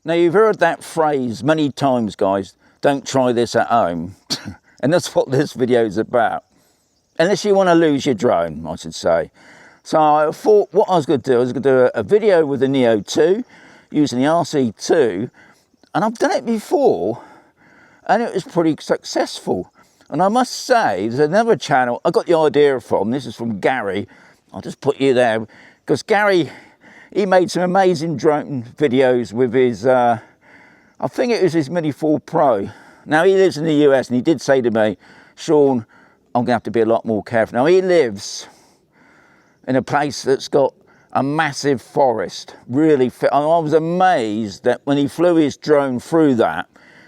Now, you've heard that phrase many times, guys. Don't try this at home. And that's what this video is about. Unless you want to lose your drone, I should say. So I thought what I was going to do, I was going to do a video with the Neo 2 using the RC2. And I've done it before and it was pretty successful. And I must say, there's another channel I got the idea from. This is from Gary. I'll just put you there because Gary, he made some amazing drone videos with his, I think it was his Mini 4 Pro. Now, he lives in the US and he did say to me, Shaun, I'm going to have to be a lot more careful. Now, he lives in a place that's got a massive forest, really fit. I was amazed that when he flew his drone through that,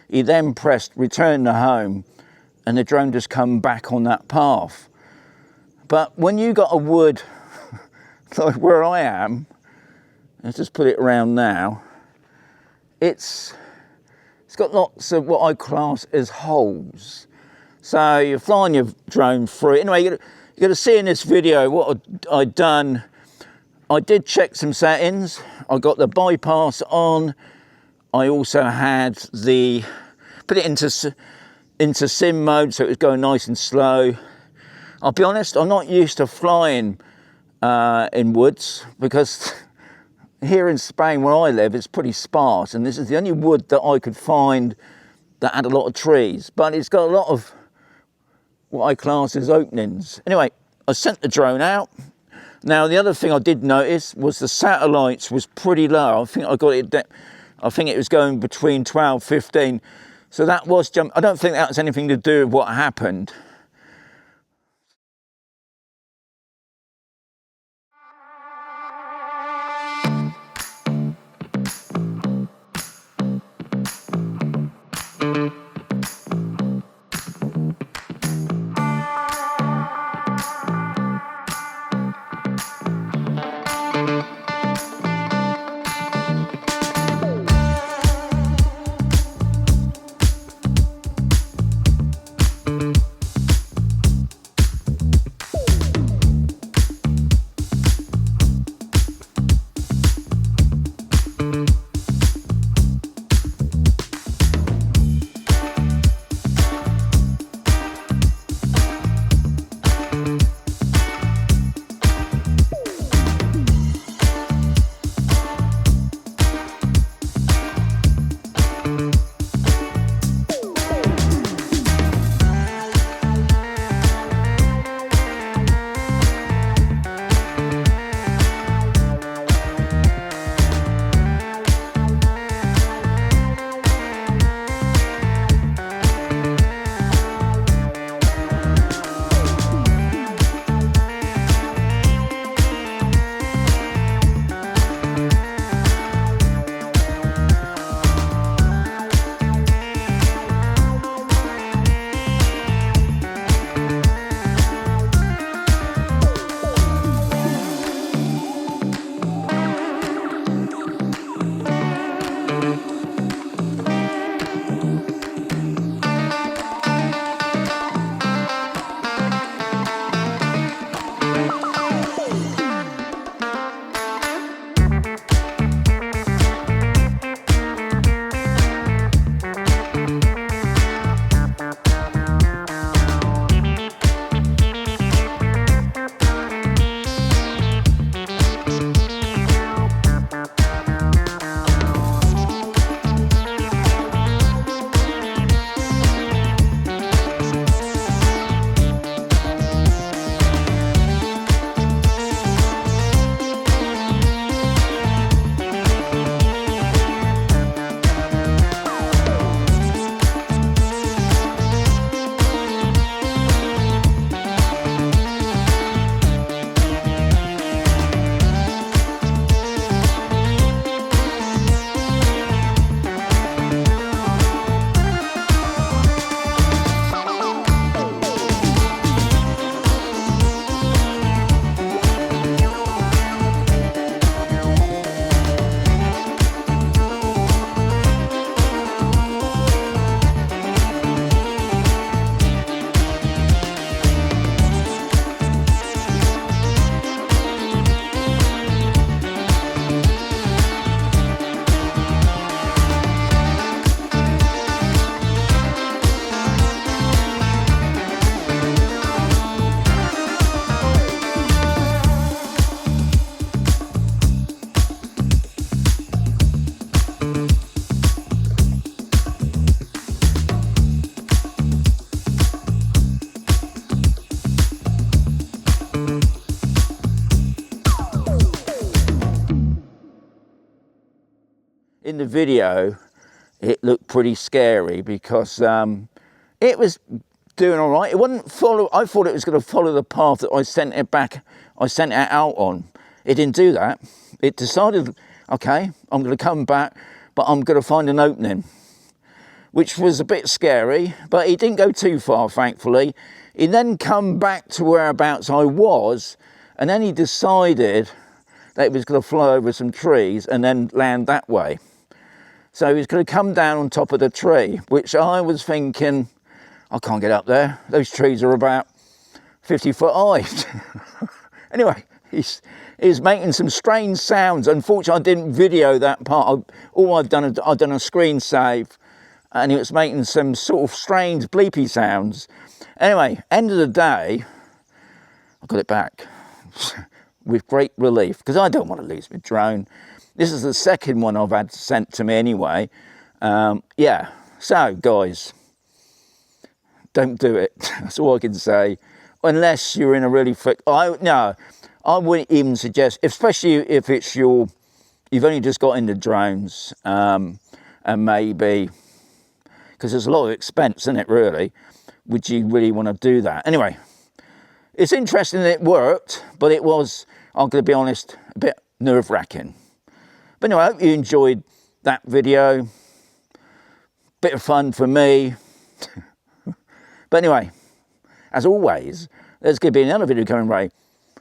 he then pressed return to home and the drone just come back on that path. But when you got a wood, like where I am, let's just put it around now, it's got lots of what I class as holes. So you're flying your drone through it. Anyway, you're going to see in this video what I'd done. I did check some settings. I got the bypass on. I also had put it into sim mode, so it was going nice and slow. I'll be honest, I'm not used to flying in woods because here in Spain where I live, it's pretty sparse, and this is the only wood that I could find that had a lot of trees, but it's got a lot of what I class as openings. Anyway, I sent the drone out. Now, the other thing I did notice was the satellites was pretty low. I think I got it, I think it was going between 12, 15. So that was I don't think that was anything to do with what happened. in the video, it looked pretty scary because it was doing all right. It wouldn't follow. I thought it was going to follow the path that I sent it out on. It didn't do that. It decided, okay, I'm going to come back, but I'm going to find an opening, which was a bit scary, but he didn't go too far, thankfully. He then come back to whereabouts I was, and then he decided that he was going to fly over some trees and then land that way. So he was going to come down on top of the tree, which I was thinking, I can't get up there. Those trees are about 50 foot high. Anyway, he's making some strange sounds. Unfortunately, I didn't video that part. All I've done is I've done a screen save, and it was making some sort of strange bleepy sounds. Anyway, end of the day, I got it back with great relief, because I don't want to lose my drone. This is the second one I've had sent to me anyway. Yeah, so guys, don't do it. That's all I can say. Unless you're in a really thick... No, I wouldn't even suggest, especially if it's you've only just got into drones, and maybe, because there's a lot of expense in it really, would you really want to do that? Anyway, it's interesting that it worked, but it was, I'm going to be honest, a bit nerve-wracking. But anyway, I hope you enjoyed that video. Bit of fun for me. But anyway, as always, there's going to be another video coming right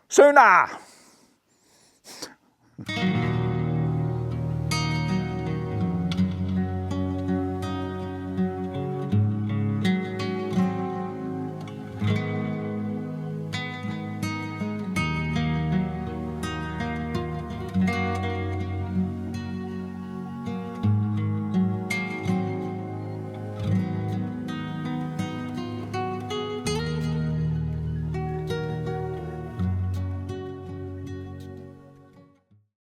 sooner.